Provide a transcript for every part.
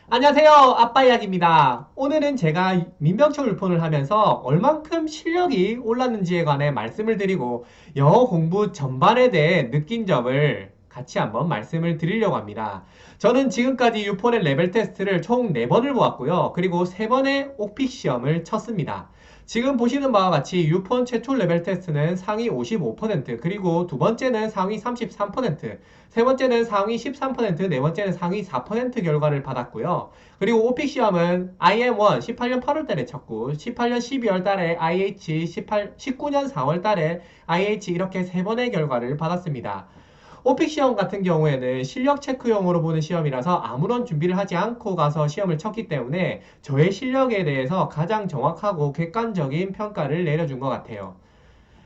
안녕하세요. 아빠 이야기입니다. 오늘은 제가 민병철 유폰을 하면서 얼만큼 실력이 올랐는지에 관해 말씀을 드리고 영어 공부 전반에 대해 느낀 점을 같이 한번 말씀을 드리려고 합니다. 저는 지금까지 유폰의 레벨 테스트를 총 4번을 보았고요. 그리고 3번의 옥픽 시험을 쳤습니다. 지금 보시는 바와 같이 유폰 최초 레벨 테스트는 상위 55%, 그리고 두 번째는 상위 33%, 세 번째는 상위 13%, 네 번째는 상위 4% 결과를 받았고요. 그리고 오픽 시험은 IM1 18년 8월 달에 쳤고, 18년 12월 달에 IH, 19년 4월 달에 IH 이렇게 세 번의 결과를 받았습니다. 오픽 시험 같은 경우에는 실력 체크용으로 보는 시험이라서 아무런 준비를 하지 않고 가서 시험을 쳤기 때문에 저의 실력에 대해서 가장 정확하고 객관적인 평가를 내려준 것 같아요.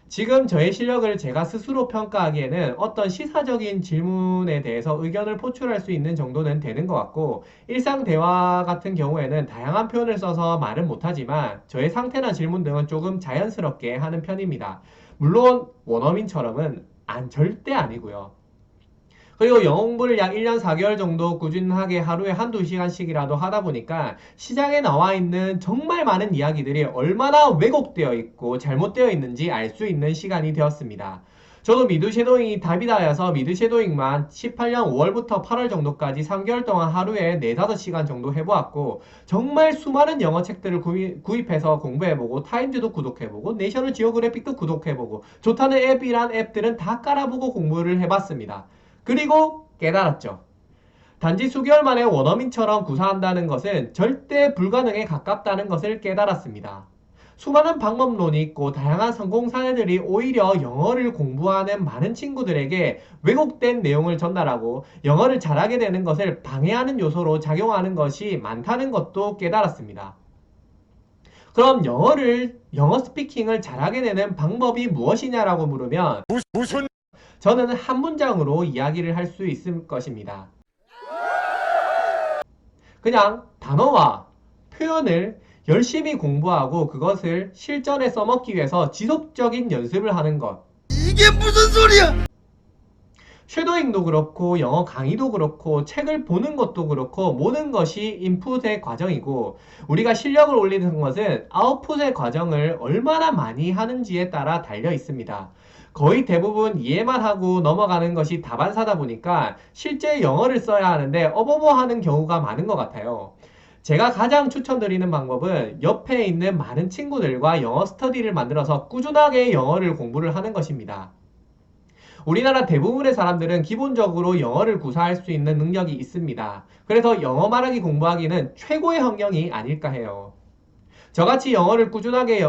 지금 저의 실력을 제가 스스로 평가하기에는 어떤 시사적인 질문에 대해서 의견을 포출할 수 있는 정도는 되는 것 같고, 일상 대화 같은 경우에는 다양한 표현을 써서 말은 못하지만 저의 상태나 질문 등은 조금 자연스럽게 하는 편입니다. 물론 원어민처럼은 절대 아니고요. 그리고 영어 공부를 약 1년 4개월 정도 꾸준하게 하루에 한두 시간씩이라도 하다 보니까 시장에 나와 있는 정말 많은 이야기들이 얼마나 왜곡되어 있고 잘못되어 있는지 알 수 있는 시간이 되었습니다. 저도 미드 쉐도잉이 답이다여서 미드 쉐도잉만 18년 5월부터 8월 정도까지 3개월 동안 하루에 4, 5시간 정도 해보았고, 정말 수많은 영어 책들을 구입해서 공부해보고, 타임즈도 구독해보고, 내셔널 지오그래픽도 구독해보고, 좋다는 앱이란 앱들은 다 깔아보고 공부를 해봤습니다. 그리고 깨달았죠. 단지 수개월 만에 원어민처럼 구사한다는 것은 절대 불가능에 가깝다는 것을 깨달았습니다. 수많은 방법론이 있고 다양한 성공 사례들이 오히려 영어를 공부하는 많은 친구들에게 왜곡된 내용을 전달하고 영어를 잘하게 되는 것을 방해하는 요소로 작용하는 것이 많다는 것도 깨달았습니다. 그럼 영어 스피킹을 잘하게 되는 방법이 무엇이냐라고 물으면 무슨 저는 한 문장으로 이야기를 할 수 있을 것입니다. 그냥 단어와 표현을 열심히 공부하고 그것을 실전에 써먹기 위해서 지속적인 연습을 하는 것. 이게 무슨 소리야? 쉐도잉도 그렇고 영어 강의도 그렇고 책을 보는 것도 그렇고 모든 것이 인풋의 과정이고, 우리가 실력을 올리는 것은 아웃풋의 과정을 얼마나 많이 하는지에 따라 달려 있습니다. 거의 대부분 이해만 하고 넘어가는 것이 다반사다 보니까 실제 영어를 써야 하는데 어버버 하는 경우가 많은 것 같아요. 제가 가장 추천드리는 방법은 옆에 있는 많은 친구들과 영어 스터디를 만들어서 꾸준하게 영어를 공부를 하는 것입니다. 우리나라 대부분의 사람들은 기본적으로 영어를 구사할 수 있는 능력이 있습니다. 그래서 영어 말하기 공부하기는 최고의 환경이 아닐까 해요. 저같이 영어를 꾸준하게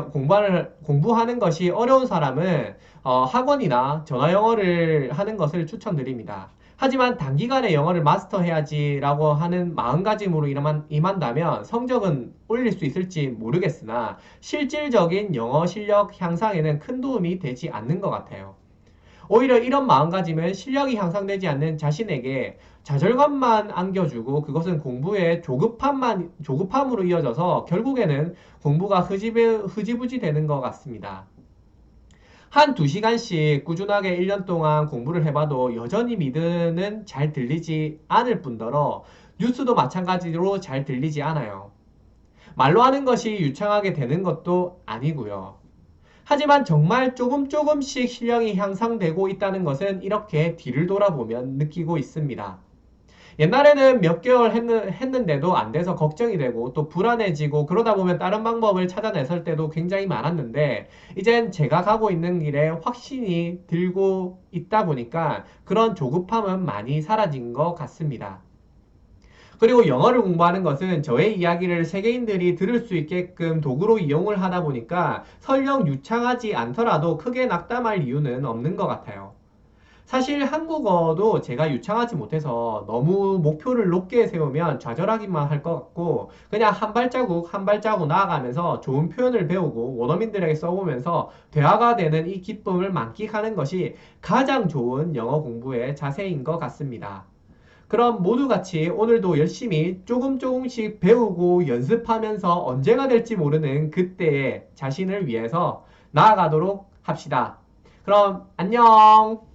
공부하는 것이 어려운 사람은 학원이나 전화 영어를 하는 것을 추천드립니다. 하지만 단기간에 영어를 마스터해야지라고 하는 마음가짐으로 임한다면 성적은 올릴 수 있을지 모르겠으나 실질적인 영어 실력 향상에는 큰 도움이 되지 않는 것 같아요. 오히려 이런 마음가짐은 실력이 향상되지 않는 자신에게 좌절감만 안겨주고 그것은 공부에 조급함으로 이어져서 결국에는 공부가 흐지부지 되는 것 같습니다. 한 2시간씩 꾸준하게 1년 동안 공부를 해봐도 여전히 미드는 잘 들리지 않을 뿐더러 뉴스도 마찬가지로 잘 들리지 않아요. 말로 하는 것이 유창하게 되는 것도 아니고요. 하지만 정말 조금씩 실력이 향상되고 있다는 것은 이렇게 뒤를 돌아보면 느끼고 있습니다. 옛날에는 몇 개월 했는데도 안 돼서 걱정이 되고 또 불안해지고, 그러다 보면 다른 방법을 찾아냈을 때도 굉장히 많았는데, 이젠 제가 가고 있는 길에 확신이 들고 있다 보니까 그런 조급함은 많이 사라진 것 같습니다. 그리고 영어를 공부하는 것은 저의 이야기를 세계인들이 들을 수 있게끔 도구로 이용을 하다 보니까 설령 유창하지 않더라도 크게 낙담할 이유는 없는 것 같아요. 사실 한국어도 제가 유창하지 못해서 너무 목표를 높게 세우면 좌절하기만 할 것 같고, 그냥 한 발자국 한 발자국 나아가면서 좋은 표현을 배우고 원어민들에게 써보면서 대화가 되는 이 기쁨을 만끽하는 것이 가장 좋은 영어 공부의 자세인 것 같습니다. 그럼 모두 같이 오늘도 열심히 조금씩 배우고 연습하면서 언제가 될지 모르는 그때의 자신을 위해서 나아가도록 합시다. 그럼 안녕!